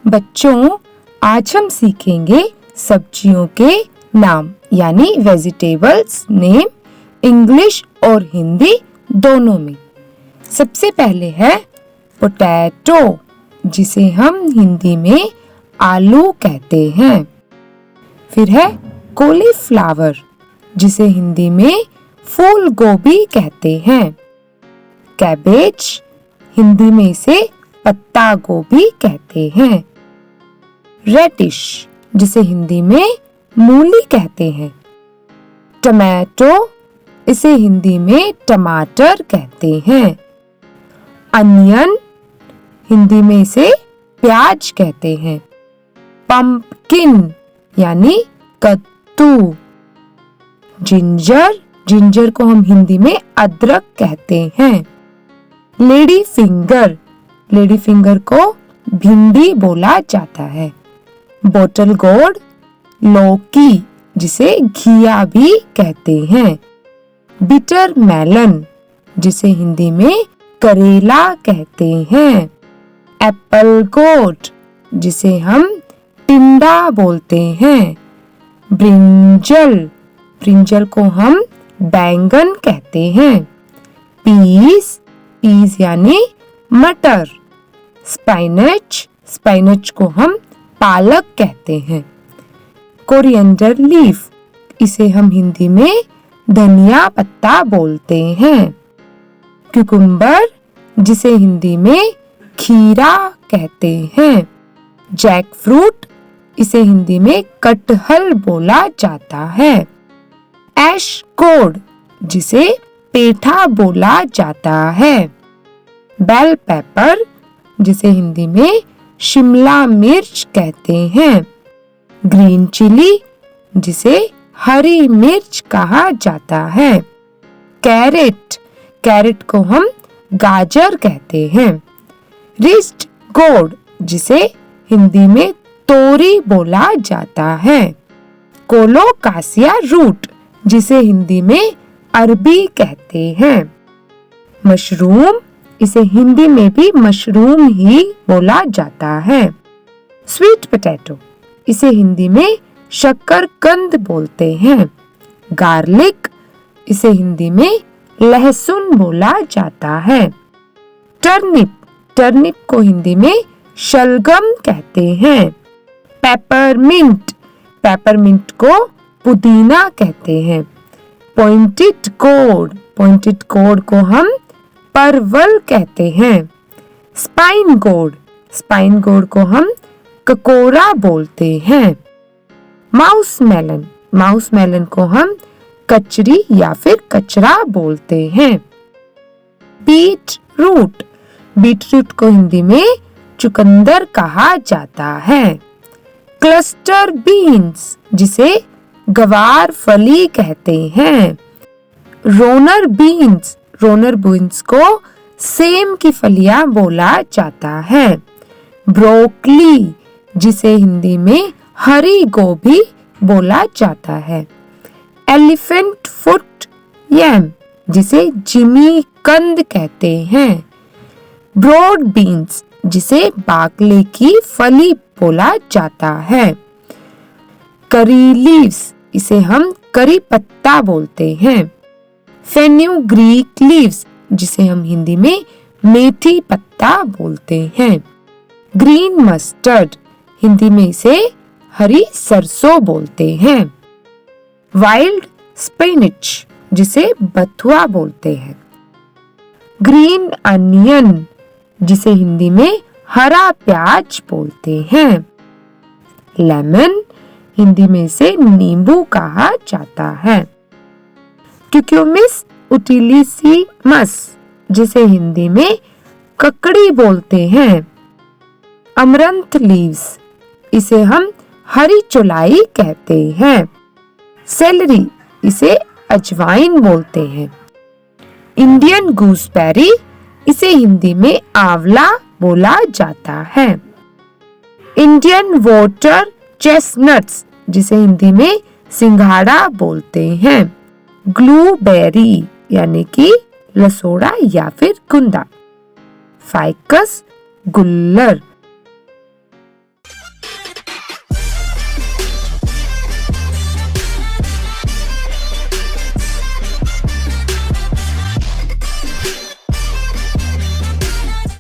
बच्चों, आज हम सीखेंगे सब्जियों के नाम यानी वेजिटेबल्स नेम इंग्लिश और हिंदी दोनों में। सबसे पहले है पोटैटो, जिसे हम हिंदी में आलू कहते हैं। फिर है कॉलीफ्लावर, जिसे हिंदी में फूल गोभी कहते हैं। कैबेज, हिंदी में इसे पत्ता गोभी कहते हैं। रेडिश, जिसे हिंदी में मूली कहते हैं। टमाटो, इसे हिंदी में टमाटर कहते हैं। अनियन, हिंदी में इसे प्याज कहते हैं। पंपकिन यानी कद्दू। जिंजर, जिंजर को हम हिंदी में अदरक कहते हैं। लेडी फिंगर, लेडी फिंगर को भिंडी बोला जाता है। बोटल गोर्ड, लौकी, जिसे घिया भी कहते हैं। बिटर मेलन, जिसे हिंदी में करेला कहते हैं। एप्पल गोट, जिसे हम टिंडा बोलते हैं। ब्रिंजल, ब्रिंजल को हम बैंगन कहते हैं। पीस, पीस यानी मटर। स्पाइनच, स्पाइनच को हम पालक कहते हैं। कोरिएंडर लीफ, इसे हम हिंदी में धनिया पत्ता बोलते हैं। क्यूकम्बर, जिसे हिंदी में खीरा कहते हैं। जैक फ्रूट, इसे हिंदी में कटहल बोला जाता है। ऐश कोड, जिसे पेठा बोला जाता है। बेल पेपर, जिसे हिंदी में शिमला मिर्च कहते हैं। ग्रीन चिली, जिसे हरी मिर्च कहा जाता है। कैरेट, कैरेट को हम गाजर कहते हैं। रिस्ट गोर्ड, जिसे हिंदी में तोरी बोला जाता है। कोलोकासिया रूट, जिसे हिंदी में अरबी कहते हैं। मशरूम, इसे हिंदी में भी मशरूम ही बोला जाता है। स्वीट पोटैटो, इसे हिंदी में शकरकंद बोलते हैं। गार्लिक, इसे हिंदी में लहसुन बोला जाता है। टर्निप, टर्निप को हिंदी में शलगम कहते हैं। पेपरमिंट, पेपरमिंट को पुदीना कहते हैं। पॉइंटेड गोर्ड, पॉइंटेड गोर्ड को हम परवल कहते हैं। स्पाइन गोर्ड, स्पाइन गोर्ड को हम ककोरा बोलते हैं। माउस मेलन, माउस मेलन को हम कचरी या फिर कचरा बोलते हैं। बीट रूट, बीट रूट को हिंदी में चुकंदर कहा जाता है। क्लस्टर बीन्स, जिसे गवार फली कहते हैं। रोनर बीन्स, रोनर बीन्स को सेम की फलियां बोला जाता है। ब्रोकली, जिसे हिंदी में हरी गोभी बोला जाता है। एलिफेंट फुट यम, जिसे जिमी कंद कहते हैं। ब्रॉड बीन्स, जिसे बाकले की फली बोला जाता है। करी लीव्स, इसे हम करी पत्ता बोलते हैं। फेन्यूग्रीक लीव्स, जिसे हम हिंदी में मेथी पत्ता बोलते हैं। ग्रीन मस्टर्ड, हिंदी में इसे हरी सरसों बोलते हैं। वाइल्ड स्पिनच, जिसे बथुआ बोलते हैं। ग्रीन अनियन, जिसे हिंदी में हरा प्याज बोलते हैं। लेमन, हिंदी में इसे नींबू कहा जाता है। क्यूक्यूमिस उटिलिसिमस, जिसे हिंदी में ककड़ी बोलते हैं। अमरंथ लीव्स, इसे हम हरी चौलाई कहते हैं। सेलरी, इसे अजवाइन बोलते हैं। इंडियन गूसबेरी, इसे हिंदी में आंवला बोला जाता है। इंडियन वाटर चेस्टनट्स, जिसे हिंदी में सिंघाड़ा बोलते हैं। ग्लूबेरी यानी कि लसोड़ा या फिर गुंदा। फाइकस गुल्लर,